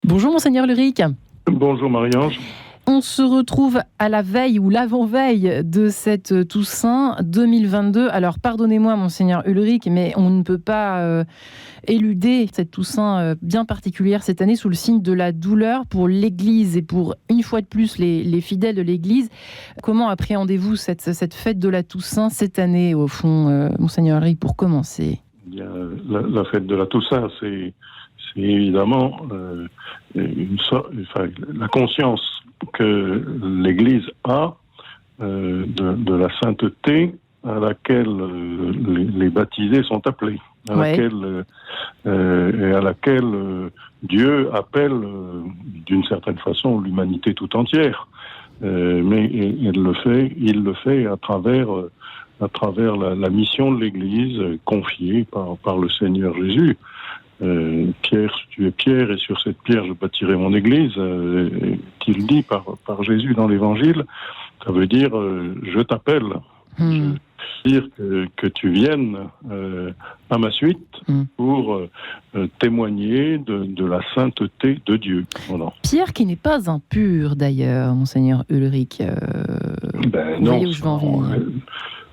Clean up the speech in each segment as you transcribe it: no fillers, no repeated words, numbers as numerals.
Bonjour Monseigneur Luric. Bonjour Marie-Ange. On se retrouve à la veille ou l'avant-veille de cette Toussaint 2022. Alors pardonnez-moi Monseigneur Ulrich, mais on ne peut pas éluder cette Toussaint bien particulière cette année sous le signe de la douleur pour l'Église et pour une fois de plus les fidèles de l'Église. Comment appréhendez-vous cette fête de la Toussaint cette année au fond, Monseigneur Ulrich, pour commencer? La fête de la Toussaint, c'est évidemment la conscience que l'Église a de la sainteté à laquelle les baptisés sont appelés, à laquelle Dieu appelle d'une certaine façon l'humanité tout entière. Mais il le fait à travers la mission de l'Église confiée par le Seigneur Jésus. Pierre, tu es Pierre, et sur cette pierre je bâtirai mon Église, qu'il dit par Jésus dans l'Évangile. Ça veut dire je t'appelle, je veux dire que tu viennes à ma suite pour témoigner de la sainteté de Dieu. Voilà. Pierre qui n'est pas impur d'ailleurs, Monseigneur Ulrich. Vous voyez où je veux en venir.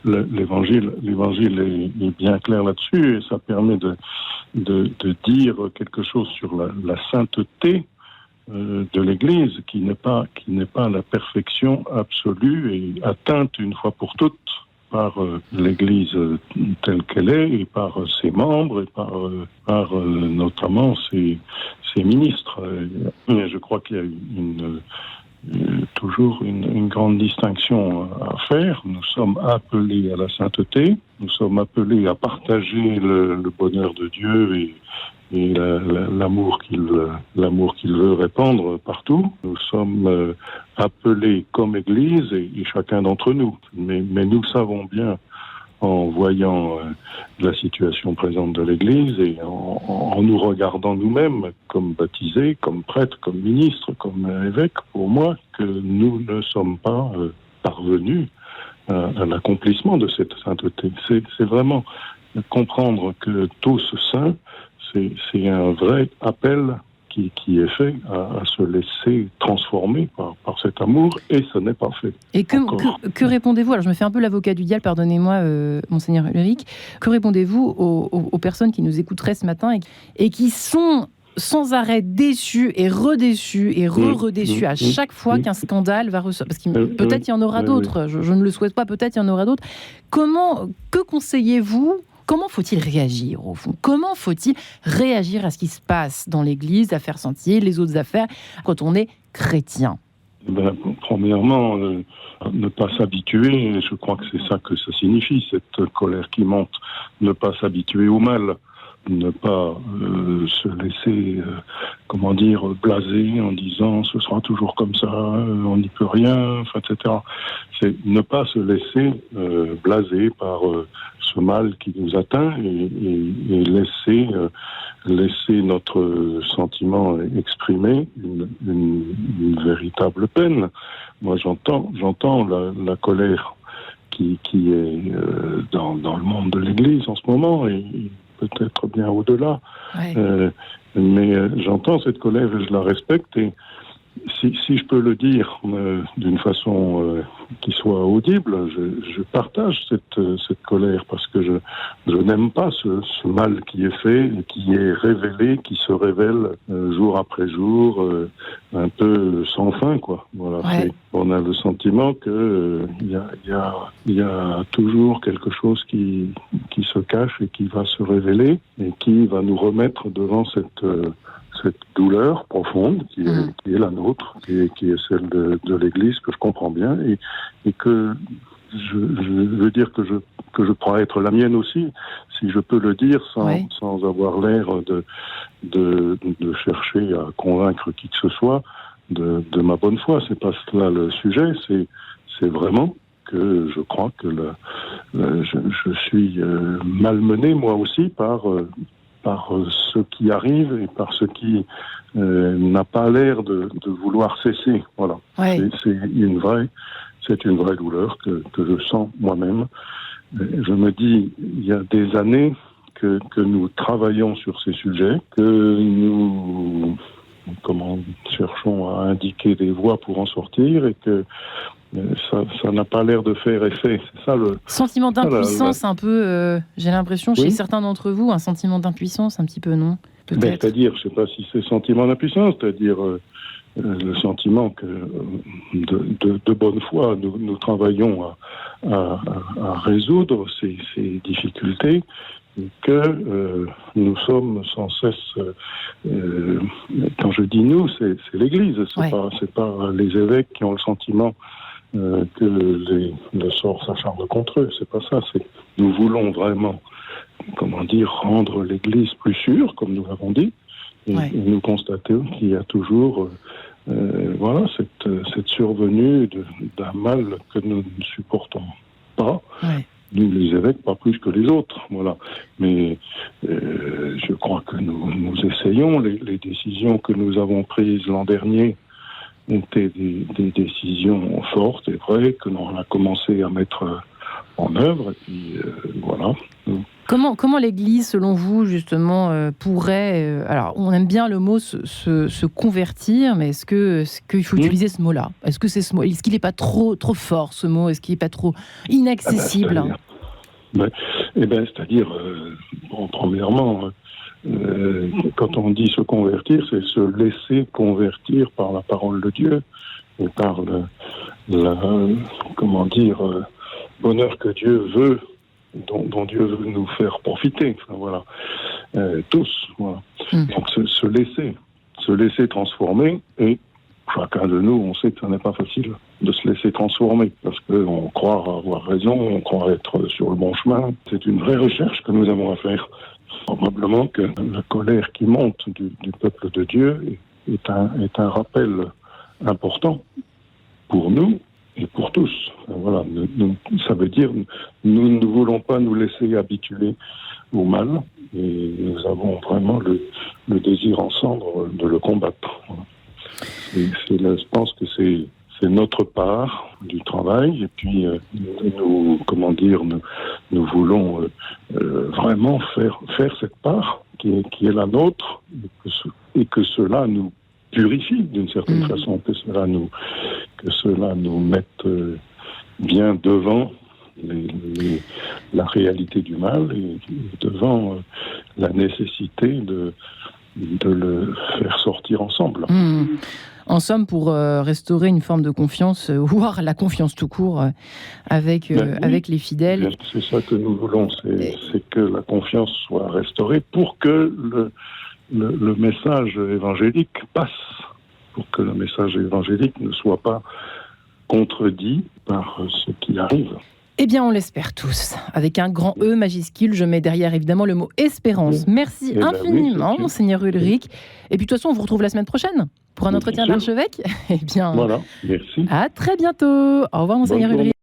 L'évangile est bien clair là-dessus, et ça permet de dire quelque chose sur la sainteté de l'Église, qui n'est pas la perfection absolue et atteinte une fois pour toutes par l'Église telle qu'elle est, et par ses membres, et par notamment ses ministres. Mais je crois qu'il y a toujours une grande distinction à faire. Nous sommes appelés à la sainteté, nous sommes appelés à partager le bonheur de Dieu et l'amour qu'il veut répandre partout. Nous sommes appelés comme Église, et chacun d'entre nous. Mais nous savons bien, en voyant la situation présente de l'Église et en nous regardant nous-mêmes comme baptisés, comme prêtres, comme ministres, comme évêques, pour moi, que nous ne sommes pas parvenus à l'accomplissement de cette sainteté. C'est vraiment comprendre que tous saints, c'est un vrai appel qui est fait à se laisser transformer par cet amour, et ce n'est pas fait. Et que répondez-vous? Alors je me fais un peu l'avocat du diable, pardonnez-moi Monseigneur Ulrich. Que répondez-vous aux personnes qui nous écouteraient ce matin et qui sont sans arrêt déçus et redéçus et redéçus à chaque fois qu'un scandale va ressortir? Parce que peut-être il y en aura d'autres, je ne le souhaite pas, peut-être il y en aura d'autres. Que conseillez-vous? Comment faut-il réagir au fond? Comment faut-il réagir à ce qui se passe dans l'Église, affaires Sentier, les autres affaires, quand on est chrétien? Premièrement, ne pas s'habituer, et je crois que c'est ça que ça signifie, cette colère qui monte, ne pas s'habituer au mal, ne pas se laisser, blaser en disant ce sera toujours comme ça, on n'y peut rien, etc. C'est ne pas se laisser blaser par ce mal qui nous atteint, et laisser notre sentiment exprimer une véritable peine. Moi, j'entends la colère qui est dans le monde de l'Église en ce moment, et peut-être bien au-delà. Ouais. Mais j'entends cette colère et je la respecte, et si je peux le dire d'une façon qui soit audible, je partage cette colère, parce que je n'aime pas ce mal qui est fait et qui est révélé, qui se révèle jour après jour, un peu sans fin, quoi. Voilà. Ouais. On a le sentiment que il y a toujours quelque chose qui se cache et qui va se révéler et qui va nous remettre devant cette douleur profonde qui est la nôtre, qui est celle de l'Église, que je comprends bien, et que je veux dire que je crois être la mienne aussi, si je peux le dire sans avoir l'air de chercher à convaincre qui que ce soit de ma bonne foi. C'est pas cela le sujet, c'est vraiment que je crois que je suis malmené moi aussi par ce qui arrive et par ce qui n'a pas l'air de vouloir cesser. Voilà. Ouais. C'est une vraie douleur que je sens moi-même. Je me dis, il y a des années que nous travaillons sur ces sujets, que nous cherchons à indiquer des voies pour en sortir et que ça n'a pas l'air de faire effet. C'est ça le sentiment d'impuissance un peu. J'ai l'impression chez certains d'entre vous un sentiment d'impuissance un petit peu, non? Peut-être. C'est-à-dire, je ne sais pas si c'est sentiment d'impuissance, c'est-à-dire le sentiment que de bonne foi nous travaillons à résoudre ces difficultés. Que nous sommes sans cesse, quand je dis nous, c'est l'Église, c'est pas les évêques qui ont le sentiment que le sort s'acharne contre eux, c'est pas ça. Nous voulons vraiment, rendre l'Église plus sûre, comme nous l'avons dit, et nous constatons qu'il y a toujours cette survenue d'un mal que nous ne supportons pas. Ouais. Nous, les évêques, pas plus que les autres, voilà. Mais je crois que nous essayons. Les décisions que nous avons prises l'an dernier étaient des décisions fortes et vraies que l'on a commencé à mettre en œuvre. Et puis, voilà. Comment l'Église, selon vous, justement, pourrait... alors, on aime bien le mot se convertir, mais est-ce qu'il faut utiliser ce mot-là? Est-ce qu'il n'est pas trop fort, ce mot? Est-ce qu'il n'est pas trop inaccessible? C'est-à-dire, premièrement, quand on dit se convertir, c'est se laisser convertir par la parole de Dieu et par bonheur que Dieu veut, dont Dieu veut nous faire profiter. Enfin, voilà, tous. Voilà. Donc se laisser transformer, et chacun de nous, on sait que ça n'est pas facile de se laisser transformer, parce qu'on croit avoir raison, on croit être sur le bon chemin. C'est une vraie recherche que nous avons à faire. Probablement que la colère qui monte du peuple de Dieu est un rappel important pour nous et pour tous. Voilà, ça veut dire nous ne voulons pas nous laisser habituer au mal, et nous avons vraiment le désir ensemble de le combattre. Voilà. Je pense que c'est notre part du travail, et puis nous voulons vraiment faire cette part qui est la nôtre, et que cela nous purifie d'une certaine façon, que cela nous mette bien devant la réalité du mal, et devant la nécessité de le faire sortir ensemble. En somme, pour restaurer une forme de confiance, voire la confiance tout court, avec les fidèles. C'est ça que nous voulons, c'est que la confiance soit restaurée pour que le message évangélique passe, pour que le message évangélique ne soit pas contredit par ce qui arrive. Eh bien, on l'espère tous. Avec un grand E majuscule, je mets derrière évidemment le mot espérance. Merci infiniment, Monseigneur Ulrich. Et puis de toute façon, on vous retrouve la semaine prochaine pour un entretien d'archevêque. Eh bien, voilà, merci. À très bientôt. Au revoir, Monseigneur Ulrich.